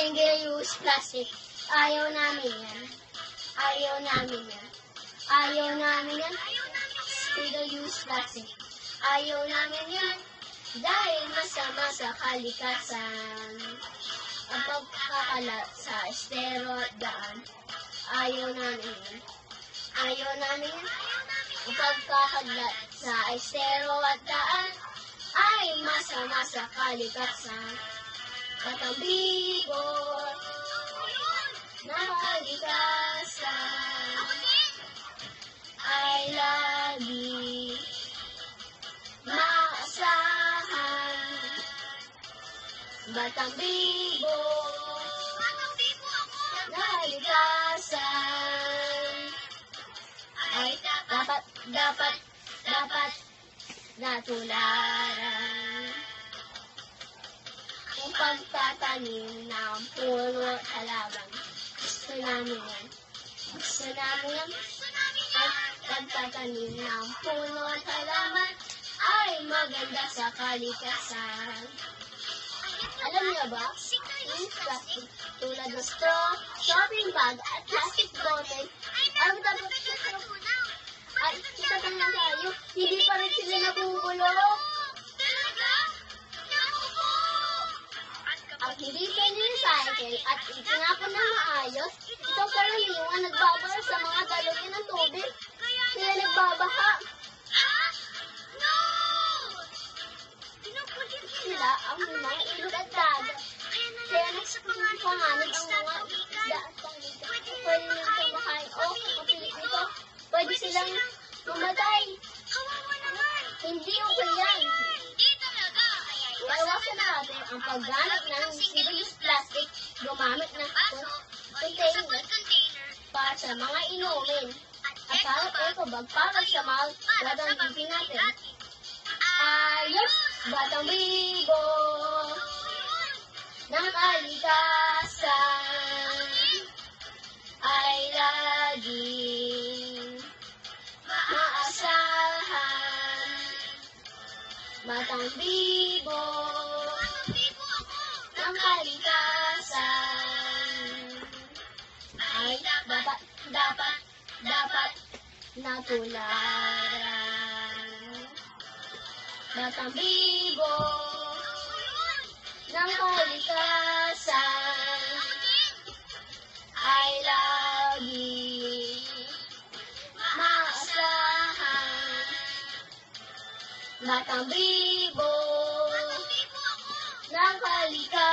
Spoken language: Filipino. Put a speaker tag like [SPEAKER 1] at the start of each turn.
[SPEAKER 1] Single-use plastic. Ayaw namin yan. Ayaw namin yan. Ayaw namin yan. Single-use plastic. Ayaw namin yan. Dahil masama sa kalikasan. Ang pagkakalat sa estero at daan. Ayaw namin yan. Ayaw namin yan. Ang pagkakalat sa estero at daan ay masama sa kalikasan. At ang bibot na kalikasan ay lagi maasahan. Batang bibot na kalikasan ay dapat natularan. Kung pagtatanim ng puno at halaman, gusto namin yan. Gusto namin yan. At pagtatanim ng puno at halaman ay maganda sa kalikasan. Alam niyo ba, yung plastic tulad ng straw, shopping bag at plastic bottle ay dapat ay isa pa lang tayo, hindi pa rin sila nabubulok. At hindi pwede-recycle at itinapon na maayos, ito karaniwang nagbabara sa mga daluyan ng tubig, kaya nagbabaha. Sila ang mga ilog at dagat, kaya nagpanganib ang mga isda at pangiga. Pwede nilang kumakain o kapilit nito, pwede silang mamatay. Hindi okay yan. Iwasan natin ang paggamit ng single-use plastic, gumamit ng container para sa mga inumin. At para eco-bag para sa mga gagamitin natin. Ayos, batang bibo ng kalikasan ay laging maasahan. Batang bibo ng kalikasan ay dapat natularan. Batang bibo ng kalikasan ay lagi maasahan. Batang bibo ng kalikasan